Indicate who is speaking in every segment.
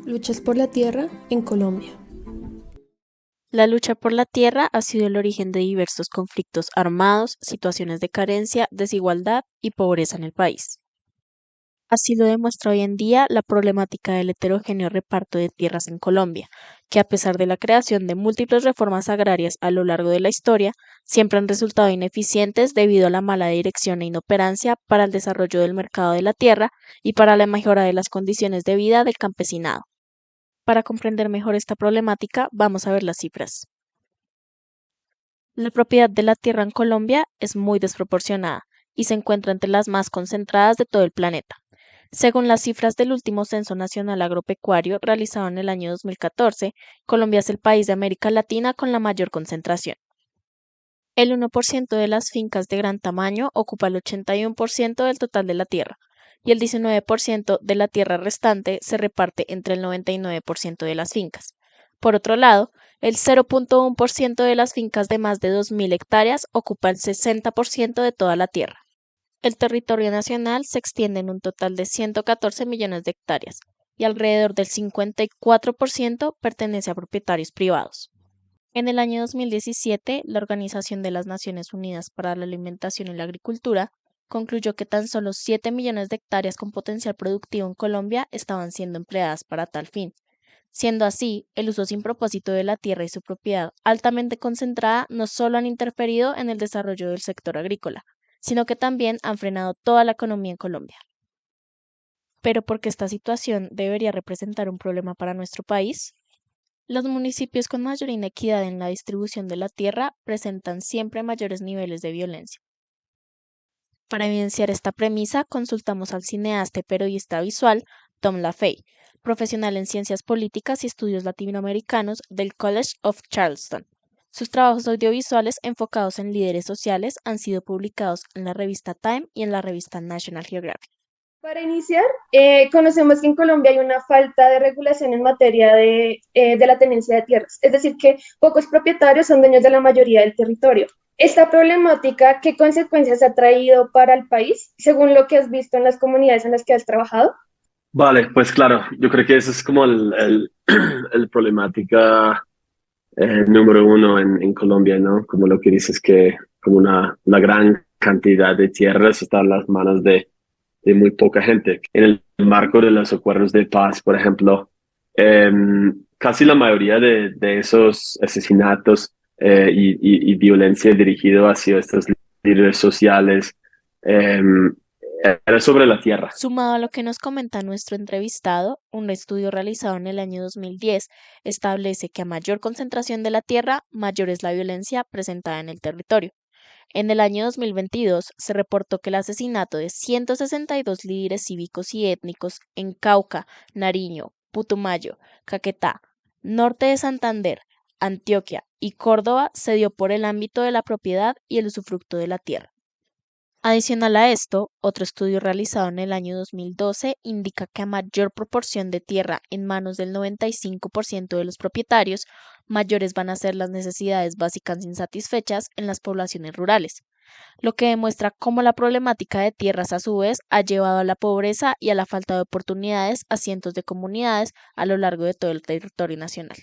Speaker 1: Luchas por la tierra en Colombia.
Speaker 2: La lucha por la tierra ha sido el origen de diversos conflictos armados, situaciones de carencia, desigualdad y pobreza en el país. Así lo demuestra hoy en día la problemática del heterogéneo reparto de tierras en Colombia, que a pesar de la creación de múltiples reformas agrarias a lo largo de la historia, siempre han resultado ineficientes debido a la mala dirección e inoperancia para el desarrollo del mercado de la tierra y para la mejora de las condiciones de vida del campesinado. Para comprender mejor esta problemática, vamos a ver las cifras. La propiedad de la tierra en Colombia es muy desproporcionada y se encuentra entre las más concentradas de todo el planeta. Según las cifras del último Censo Nacional Agropecuario realizado en el año 2014, Colombia es el país de América Latina con la mayor concentración. El 1% de las fincas de gran tamaño ocupa el 81% del total de la tierra, y el 19% de la tierra restante se reparte entre el 99% de las fincas. Por otro lado, el 0.1% de las fincas de más de 2.000 hectáreas ocupa el 60% de toda la tierra. El territorio nacional se extiende en un total de 114 millones de hectáreas, y alrededor del 54% pertenece a propietarios privados. En el año 2017, la Organización de las Naciones Unidas para la Alimentación y la Agricultura concluyó que tan solo 7 millones de hectáreas con potencial productivo en Colombia estaban siendo empleadas para tal fin. Siendo así, el uso sin propósito de la tierra y su propiedad altamente concentrada no solo han interferido en el desarrollo del sector agrícola, sino que también han frenado toda la economía en Colombia. Pero ¿por qué esta situación debería representar un problema para nuestro país? Los municipios con mayor inequidad en la distribución de la tierra presentan siempre mayores niveles de violencia. Para evidenciar esta premisa, consultamos al cineasta y periodista visual Tom LaFey, profesional en ciencias políticas y estudios latinoamericanos del College of Charleston. Sus trabajos audiovisuales enfocados en líderes sociales han sido publicados en la revista Time y en la revista National Geographic.
Speaker 3: Para iniciar, conocemos que en Colombia hay una falta de regulación en materia de la tenencia de tierras, es decir, que pocos propietarios son dueños de la mayoría del territorio. Esta problemática, ¿qué consecuencias ha traído para el país, según lo que has visto en las comunidades en las que has trabajado?
Speaker 4: Vale, pues claro, yo creo que eso es como el problemática número uno en Colombia, ¿no? Como lo que dices que como una gran cantidad de tierras está en las manos de muy poca gente. En el marco de los acuerdos de paz, por ejemplo, casi la mayoría de esos asesinatos y violencia dirigido hacia estos líderes sociales eh, era sobre la tierra.
Speaker 2: Sumado a lo que nos comenta nuestro entrevistado, un estudio realizado en el año 2010 establece que a mayor concentración de la tierra, mayor es la violencia presentada en el territorio. En el año 2022 se reportó que el asesinato de 162 líderes cívicos y étnicos en Cauca, Nariño, Putumayo, Caquetá, norte de Santander, Antioquia y Córdoba se dio por el ámbito de la propiedad y el usufructo de la tierra. Adicional a esto, otro estudio realizado en el año 2012 indica que a mayor proporción de tierra en manos del 95% de los propietarios, mayores van a ser las necesidades básicas insatisfechas en las poblaciones rurales, lo que demuestra cómo la problemática de tierras a su vez ha llevado a la pobreza y a la falta de oportunidades a cientos de comunidades a lo largo de todo el territorio nacional.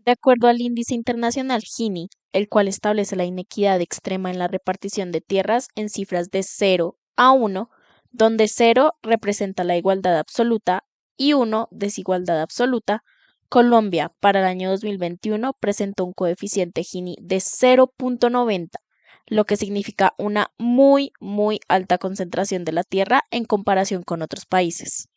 Speaker 2: De acuerdo al índice internacional Gini, el cual establece la inequidad extrema en la repartición de tierras en cifras de 0 a 1, donde 0 representa la igualdad absoluta y 1 desigualdad absoluta, Colombia para el año 2021 presentó un coeficiente Gini de 0.90, lo que significa una muy alta concentración de la tierra en comparación con otros países.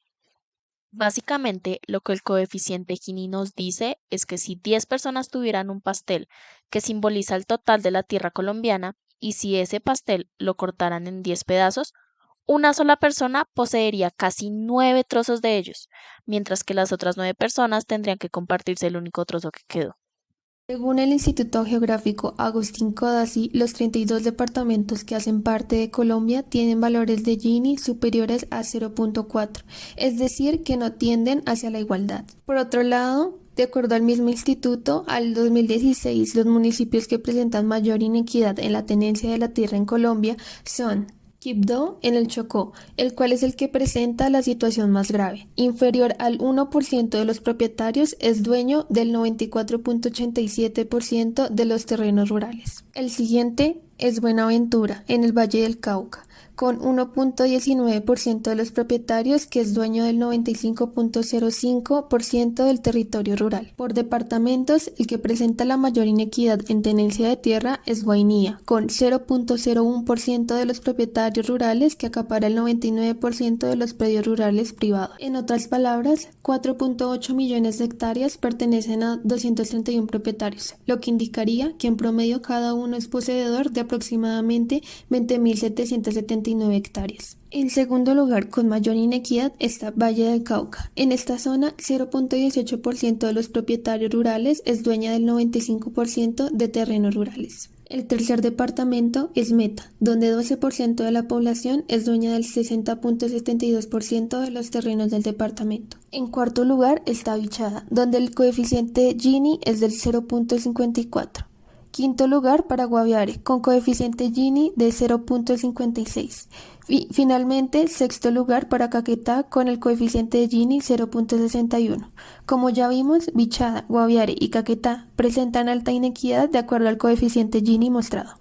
Speaker 2: Básicamente, lo que el coeficiente Gini nos dice es que si 10 personas tuvieran un pastel que simboliza el total de la tierra colombiana, y si ese pastel lo cortaran en 10 pedazos, una sola persona poseería casi 9 trozos de ellos, mientras que las otras 9 personas tendrían que compartirse el único trozo que quedó.
Speaker 1: Según el Instituto Geográfico Agustín Codazzi, los 32 departamentos que hacen parte de Colombia tienen valores de Gini superiores a 0.4, es decir, que no tienden hacia la igualdad. Por otro lado, de acuerdo al mismo instituto, al 2016 los municipios que presentan mayor inequidad en la tenencia de la tierra en Colombia son Quibdó en el Chocó, el cual es el que presenta la situación más grave. Inferior al 1% de los propietarios es dueño del 94.87% de los terrenos rurales. El siguiente es Buenaventura, en el Valle del Cauca, con 1.19% de los propietarios, que es dueño del 95.05% del territorio rural. Por departamentos, el que presenta la mayor inequidad en tenencia de tierra es Guainía, con 0.01% de los propietarios rurales, que acapara el 99% de los predios rurales privados. En otras palabras, 4.8 millones de hectáreas pertenecen a 231 propietarios, lo que indicaría que en promedio cada uno es poseedor de aproximadamente 20.779 hectáreas. En segundo lugar, con mayor inequidad, está Valle del Cauca. En esta zona, 0.18% de los propietarios rurales es dueña del 95% de terrenos rurales. El tercer departamento es Meta, donde 12% de la población es dueña del 60.72% de los terrenos del departamento. En cuarto lugar está Vichada, donde el coeficiente Gini es del 0.54. Quinto lugar para Guaviare, con coeficiente Gini de 0.56. Finalmente, sexto lugar para Caquetá, con el coeficiente de Gini 0.61. Como ya vimos, Vichada, Guaviare y Caquetá presentan alta inequidad de acuerdo al coeficiente Gini mostrado.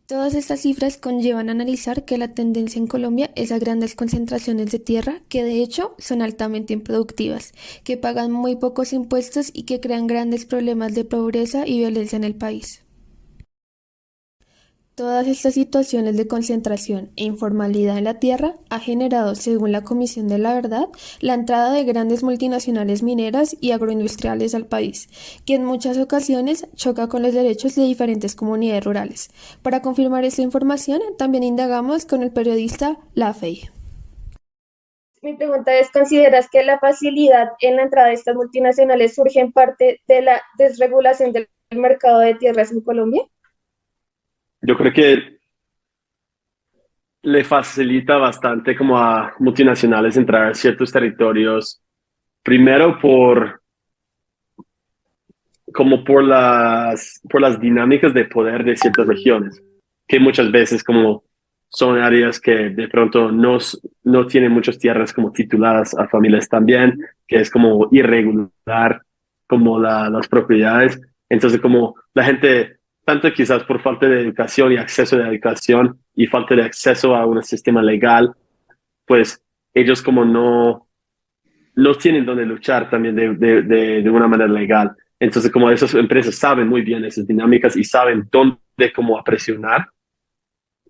Speaker 1: Todas estas cifras conllevan a analizar que la tendencia en Colombia es a grandes concentraciones de tierra que de hecho son altamente improductivas, que pagan muy pocos impuestos y que crean grandes problemas de pobreza y violencia en el país. Todas estas situaciones de concentración e informalidad en la tierra ha generado, según la Comisión de la Verdad, la entrada de grandes multinacionales mineras y agroindustriales al país, que en muchas ocasiones choca con los derechos de diferentes comunidades rurales. Para confirmar esta información, también indagamos con el periodista Lafey.
Speaker 3: Mi pregunta es, ¿consideras que la facilidad en la entrada de estas multinacionales surge en parte de la desregulación del mercado de tierras en Colombia?
Speaker 4: Yo creo que le facilita bastante como a multinacionales entrar a ciertos territorios, primero por las dinámicas de poder de ciertas regiones, que muchas veces como son áreas que de pronto no tienen muchas tierras como tituladas a familias también, que es como irregular como las propiedades. Entonces como la gente, tanto quizás por falta de educación y acceso a educación y falta de acceso a un sistema legal, pues ellos como no tienen donde luchar también de una manera legal. Entonces, como esas empresas saben muy bien esas dinámicas y saben dónde como presionar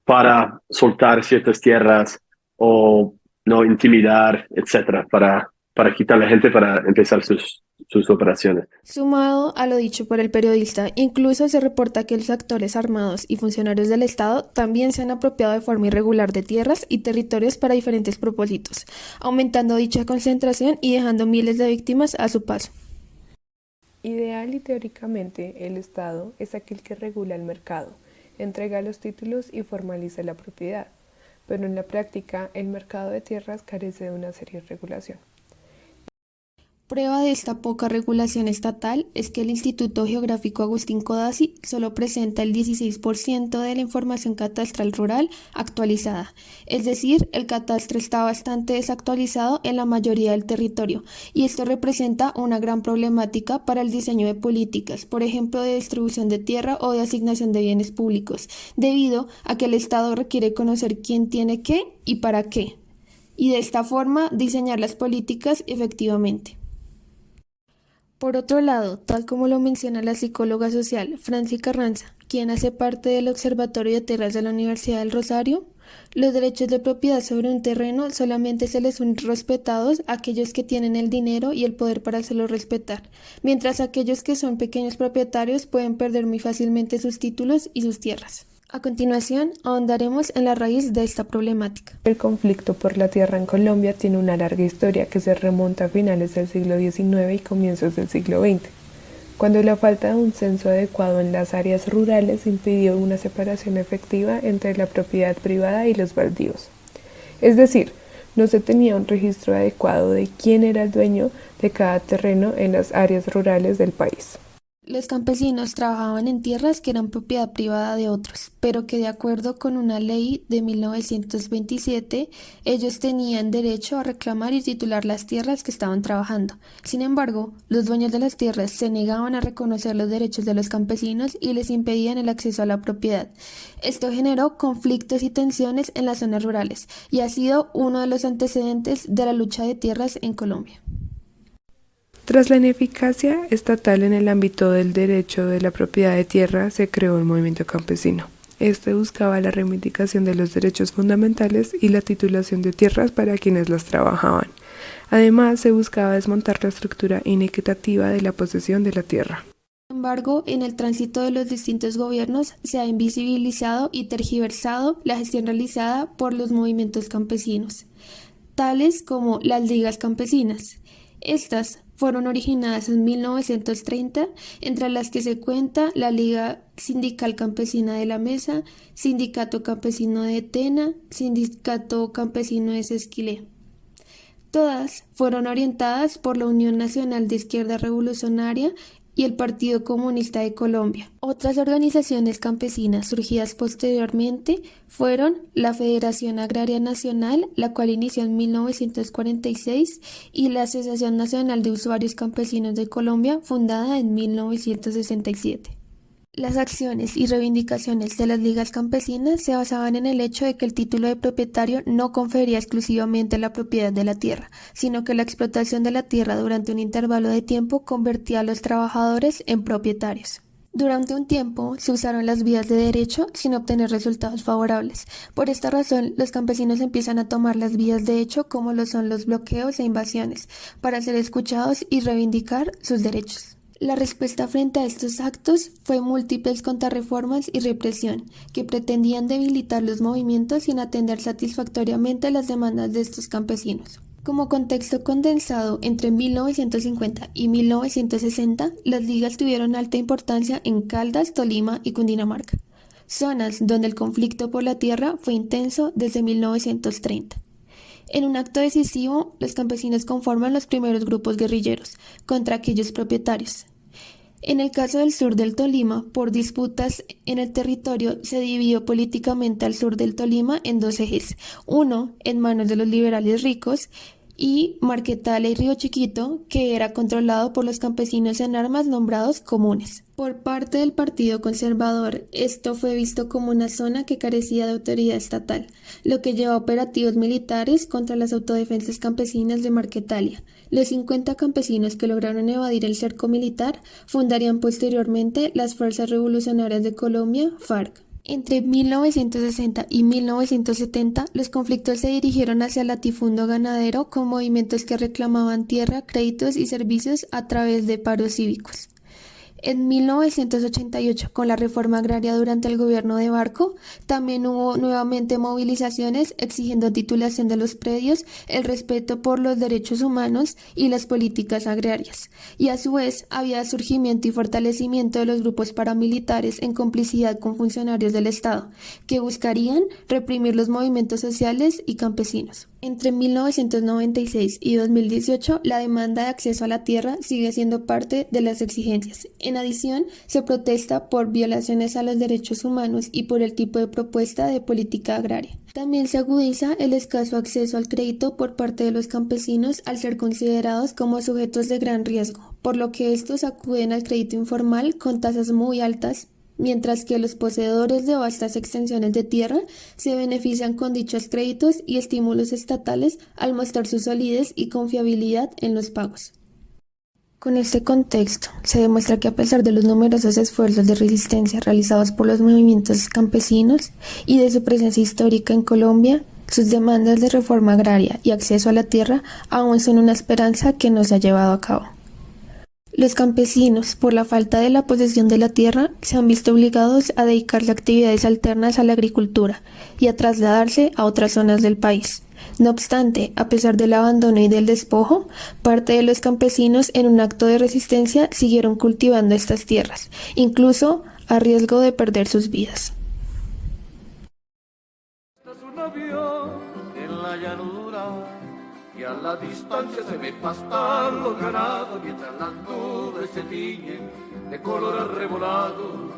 Speaker 4: para soltar ciertas tierras o no intimidar, etcétera, para quitar a la gente para empezar sus operaciones.
Speaker 1: Sumado a lo dicho por el periodista, incluso se reporta que los actores armados y funcionarios del Estado también se han apropiado de forma irregular de tierras y territorios para diferentes propósitos, aumentando dicha concentración y dejando miles de víctimas a su paso.
Speaker 5: Ideal y teóricamente, el Estado es aquel que regula el mercado, entrega los títulos y formaliza la propiedad, pero en la práctica el mercado de tierras carece de una seria regulación.
Speaker 1: Prueba de esta poca regulación estatal es que el Instituto Geográfico Agustín Codazzi solo presenta el 16% de la información catastral rural actualizada, es decir, el catastro está bastante desactualizado en la mayoría del territorio, y esto representa una gran problemática para el diseño de políticas, por ejemplo, de distribución de tierra o de asignación de bienes públicos, debido a que el Estado requiere conocer quién tiene qué y para qué, y de esta forma diseñar las políticas efectivamente. Por otro lado, tal como lo menciona la psicóloga social Franci Carranza, quien hace parte del Observatorio de Tierras de la Universidad del Rosario, los derechos de propiedad sobre un terreno solamente se les son respetados a aquellos que tienen el dinero y el poder para hacerlo respetar, mientras aquellos que son pequeños propietarios pueden perder muy fácilmente sus títulos y sus tierras. A continuación, ahondaremos en la raíz de esta problemática.
Speaker 5: El conflicto por la tierra en Colombia tiene una larga historia que se remonta a finales del siglo XIX y comienzos del siglo XX, cuando la falta de un censo adecuado en las áreas rurales impidió una separación efectiva entre la propiedad privada y los baldíos. Es decir, no se tenía un registro adecuado de quién era el dueño de cada terreno en las áreas rurales del país.
Speaker 1: Los campesinos trabajaban en tierras que eran propiedad privada de otros, pero que de acuerdo con una ley de 1927, ellos tenían derecho a reclamar y titular las tierras que estaban trabajando. Sin embargo, los dueños de las tierras se negaban a reconocer los derechos de los campesinos y les impedían el acceso a la propiedad. Esto generó conflictos y tensiones en las zonas rurales y ha sido uno de los antecedentes de la lucha de tierras en Colombia.
Speaker 5: Tras la ineficacia estatal en el ámbito del derecho de la propiedad de tierra, se creó un movimiento campesino. Este buscaba la reivindicación de los derechos fundamentales y la titulación de tierras para quienes las trabajaban. Además, se buscaba desmontar la estructura inequitativa de la posesión de la tierra.
Speaker 1: Sin embargo, en el tránsito de los distintos gobiernos se ha invisibilizado y tergiversado la gestión realizada por los movimientos campesinos, tales como las ligas campesinas. Estas fueron originadas en 1930, entre las que se cuenta la Liga Sindical Campesina de la Mesa, Sindicato Campesino de Tena, Sindicato Campesino de Sesquilé. Todas fueron orientadas por la Unión Nacional de Izquierda Revolucionaria y el Partido Comunista de Colombia. Otras organizaciones campesinas surgidas posteriormente fueron la Federación Agraria Nacional, la cual inició en 1946, y la Asociación Nacional de Usuarios Campesinos de Colombia, fundada en 1967. Las acciones y reivindicaciones de las ligas campesinas se basaban en el hecho de que el título de propietario no confería exclusivamente la propiedad de la tierra, sino que la explotación de la tierra durante un intervalo de tiempo convertía a los trabajadores en propietarios. Durante un tiempo se usaron las vías de derecho sin obtener resultados favorables. Por esta razón, los campesinos empiezan a tomar las vías de hecho, como lo son los bloqueos e invasiones, para ser escuchados y reivindicar sus derechos. La respuesta frente a estos actos fue múltiples contrarreformas y represión, que pretendían debilitar los movimientos sin atender satisfactoriamente las demandas de estos campesinos. Como contexto condensado, entre 1950 y 1960, las ligas tuvieron alta importancia en Caldas, Tolima y Cundinamarca, zonas donde el conflicto por la tierra fue intenso desde 1930. En un acto decisivo, los campesinos conforman los primeros grupos guerrilleros contra aquellos propietarios. En el caso del sur del Tolima, por disputas en el territorio, se dividió políticamente al sur del Tolima en dos ejes, uno en manos de los liberales ricos y Marquetalia y Río Chiquito, que era controlado por los campesinos en armas nombrados comunes. Por parte del Partido Conservador, esto fue visto como una zona que carecía de autoridad estatal, lo que llevó a operativos militares contra las autodefensas campesinas de Marquetalia. Los 50 campesinos que lograron evadir el cerco militar fundarían posteriormente las Fuerzas Revolucionarias de Colombia, FARC. Entre 1960 y 1970, los conflictos se dirigieron hacia el latifundio ganadero con movimientos que reclamaban tierra, créditos y servicios a través de paros cívicos. En 1988, con la reforma agraria durante el gobierno de Barco, también hubo nuevamente movilizaciones exigiendo titulación de los predios, el respeto por los derechos humanos y las políticas agrarias. Y a su vez, había surgimiento y fortalecimiento de los grupos paramilitares en complicidad con funcionarios del Estado, que buscarían reprimir los movimientos sociales y campesinos. Entre 1996 y 2018, la demanda de acceso a la tierra sigue siendo parte de las exigencias. En adición, se protesta por violaciones a los derechos humanos y por el tipo de propuesta de política agraria. También se agudiza el escaso acceso al crédito por parte de los campesinos al ser considerados como sujetos de gran riesgo, por lo que estos acuden al crédito informal con tasas muy altas, mientras que los poseedores de vastas extensiones de tierra se benefician con dichos créditos y estímulos estatales al mostrar su solidez y confiabilidad en los pagos. Con este contexto, se demuestra que a pesar de los numerosos esfuerzos de resistencia realizados por los movimientos campesinos y de su presencia histórica en Colombia, sus demandas de reforma agraria y acceso a la tierra aún son una esperanza que no se ha llevado a cabo. Los campesinos, por la falta de la posesión de la tierra, se han visto obligados a dedicarse a actividades alternas a la agricultura y a trasladarse a otras zonas del país. No obstante, a pesar del abandono y del despojo, parte de los campesinos en un acto de resistencia siguieron cultivando estas tierras, incluso a riesgo de perder sus vidas.
Speaker 6: Y a la distancia se ve pastar los ganados mientras las nubes se tiñen de color arrebolado.